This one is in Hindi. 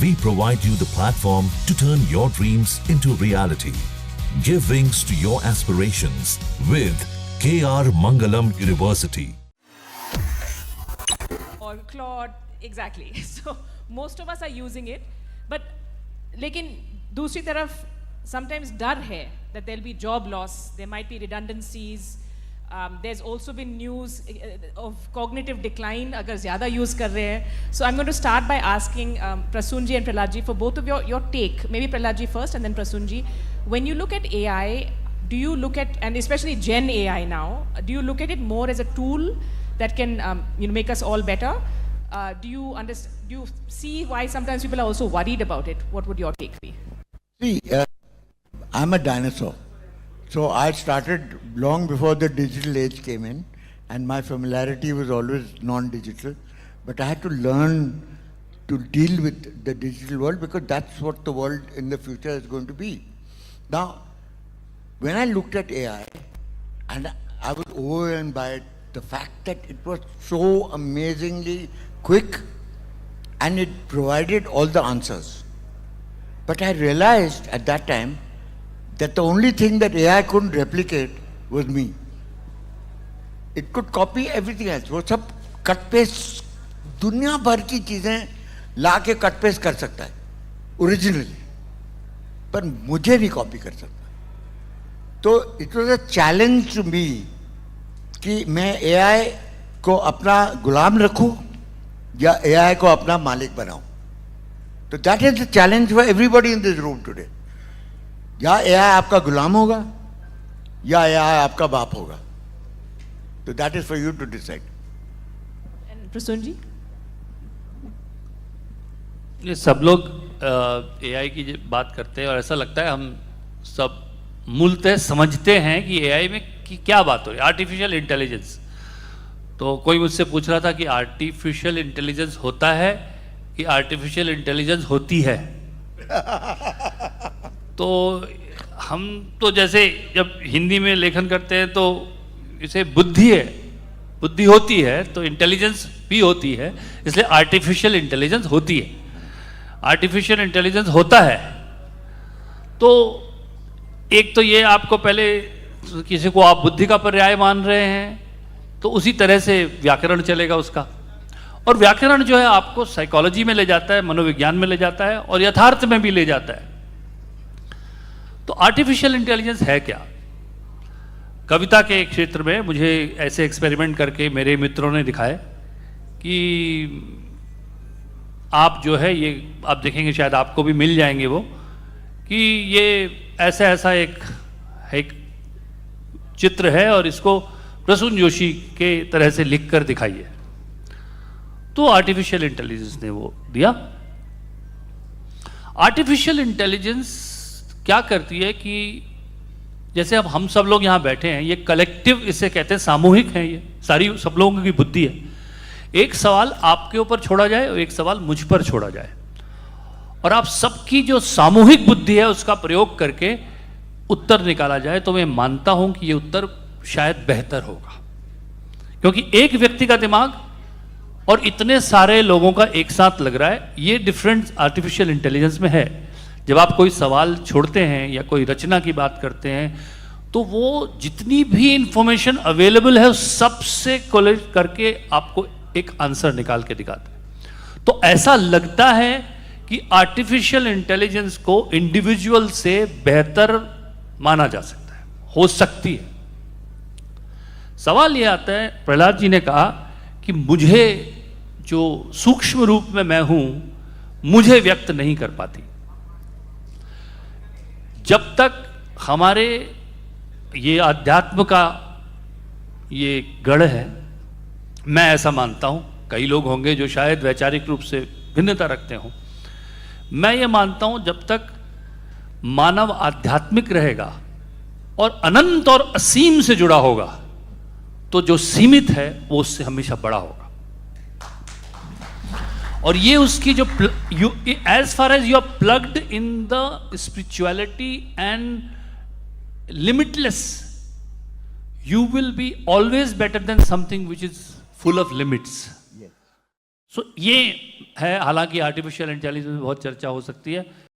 We provide you the platform to turn your dreams into reality. Give wings to your aspirations with KR Mangalam University. Or Claude, exactly. So most of us are using it, but लेकिन दूसरी तरफ sometimes डर है that there'll be job loss, there might be redundancies. There's also been news of cognitive decline अगर ज़्यादा use कर रहे हैं. So I'm going to start by asking Prasoon ji and Prahlad ji for both of your take. Maybe Prahlad ji first and then Prasoon ji. When you look at AI, do you look at, and especially Gen AI now, do you look at it more as a tool that can make us all better? Do you see why sometimes people are also worried about it? What would your take be? See, I'm a dinosaur. So I started long before the digital age came in, and my familiarity was always non-digital. But I had to learn to deal with the digital world because that's what the world in the future is going to be. Now, when I looked at AI, and I was overwhelmed by the fact that it was so amazingly quick and it provided all the answers. But I realized at that time that the only thing that AI couldn't replicate was me. It could copy everything else. वो सब कट पेस्ट दुनिया भर की चीजें ला के कट पेस्ट कर सकता है ओरिजिनली, पर मुझे नहीं कॉपी कर सकता. तो it was a challenge to me कि मैं एआई को अपना गुलाम रखूं या एआई को अपना मालिक बनाऊं. तो that is the challenge for everybody in this room today. या एआई आपका गुलाम होगा या एआई आपका बाप होगा. तो that is for you to decide. And Prasoon ji? ये सब लोग एआई की बात करते हैं और ऐसा लगता है हम सब मूलतः समझते हैं कि एआई में की क्या बात हो रही है, आर्टिफिशियल इंटेलिजेंस. तो कोई मुझसे पूछ रहा था कि आर्टिफिशियल इंटेलिजेंस होता है कि आर्टिफिशियल इंटेलिजेंस होती है. तो हम तो जैसे जब हिंदी में लेखन करते हैं तो इसे बुद्धि है, बुद्धि होती है तो इंटेलिजेंस भी होती है, इसलिए आर्टिफिशियल इंटेलिजेंस होती है. आर्टिफिशियल इंटेलिजेंस होता है तो एक तो ये आपको पहले किसी को आप बुद्धि का पर्याय मान रहे हैं तो उसी तरह से व्याकरण चलेगा उसका. और व्याकरण जो है आपको साइकोलॉजी में ले जाता है, मनोविज्ञान में ले जाता है और यथार्थ में भी ले जाता है. तो आर्टिफिशियल इंटेलिजेंस है क्या? कविता के क्षेत्र में मुझे ऐसे एक्सपेरिमेंट करके मेरे मित्रों ने दिखाए कि आप जो है ये आप देखेंगे, शायद आपको भी मिल जाएंगे वो, कि ये ऐसा एक चित्र है और इसको प्रसून जोशी के तरह से लिखकर दिखाइए. तो आर्टिफिशियल इंटेलिजेंस ने वो दिया. आर्टिफिशियल इंटेलिजेंस क्या करती है कि जैसे अब हम सब लोग यहां बैठे हैं, ये कलेक्टिव इसे कहते हैं, सामूहिक है, ये सारी सब लोगों की बुद्धि है. एक सवाल आपके ऊपर छोड़ा जाए और एक सवाल मुझ पर छोड़ा जाए और आप सबकी जो सामूहिक बुद्धि है उसका प्रयोग करके उत्तर निकाला जाए, तो मैं मानता हूं कि ये उत्तर शायद बेहतर होगा. क्योंकि एक व्यक्ति का दिमाग और इतने सारे लोगों का एक साथ लग रहा है, ये डिफरेंस आर्टिफिशियल इंटेलिजेंस में है. जब आप कोई सवाल छोड़ते हैं या कोई रचना की बात करते हैं तो वो जितनी भी इंफॉर्मेशन अवेलेबल है उस सबसे कोलेक्ट करके आपको एक आंसर निकाल के दिखाता है. तो ऐसा लगता है कि आर्टिफिशियल इंटेलिजेंस को इंडिविजुअल से बेहतर माना जा सकता है, हो सकती है. सवाल यह आता है, प्रहलाद जी ने कहा कि मुझे जो सूक्ष्म रूप में मैं हूं मुझे व्यक्त नहीं कर पाती. जब तक हमारे ये अध्यात्म का ये गढ़ है, मैं ऐसा मानता हूं, कई लोग होंगे जो शायद वैचारिक रूप से भिन्नता रखते हों, मैं ये मानता हूं जब तक मानव आध्यात्मिक रहेगा और अनंत और असीम से जुड़ा होगा तो जो सीमित है वो उससे हमेशा बड़ा होगा. और ये उसकी जो as far as you are plugged in the spirituality and limitless, you will be always better than something which is full of limits. सो ये है, हालांकि आर्टिफिशियल इंटेलिजेंस में बहुत चर्चा हो सकती है।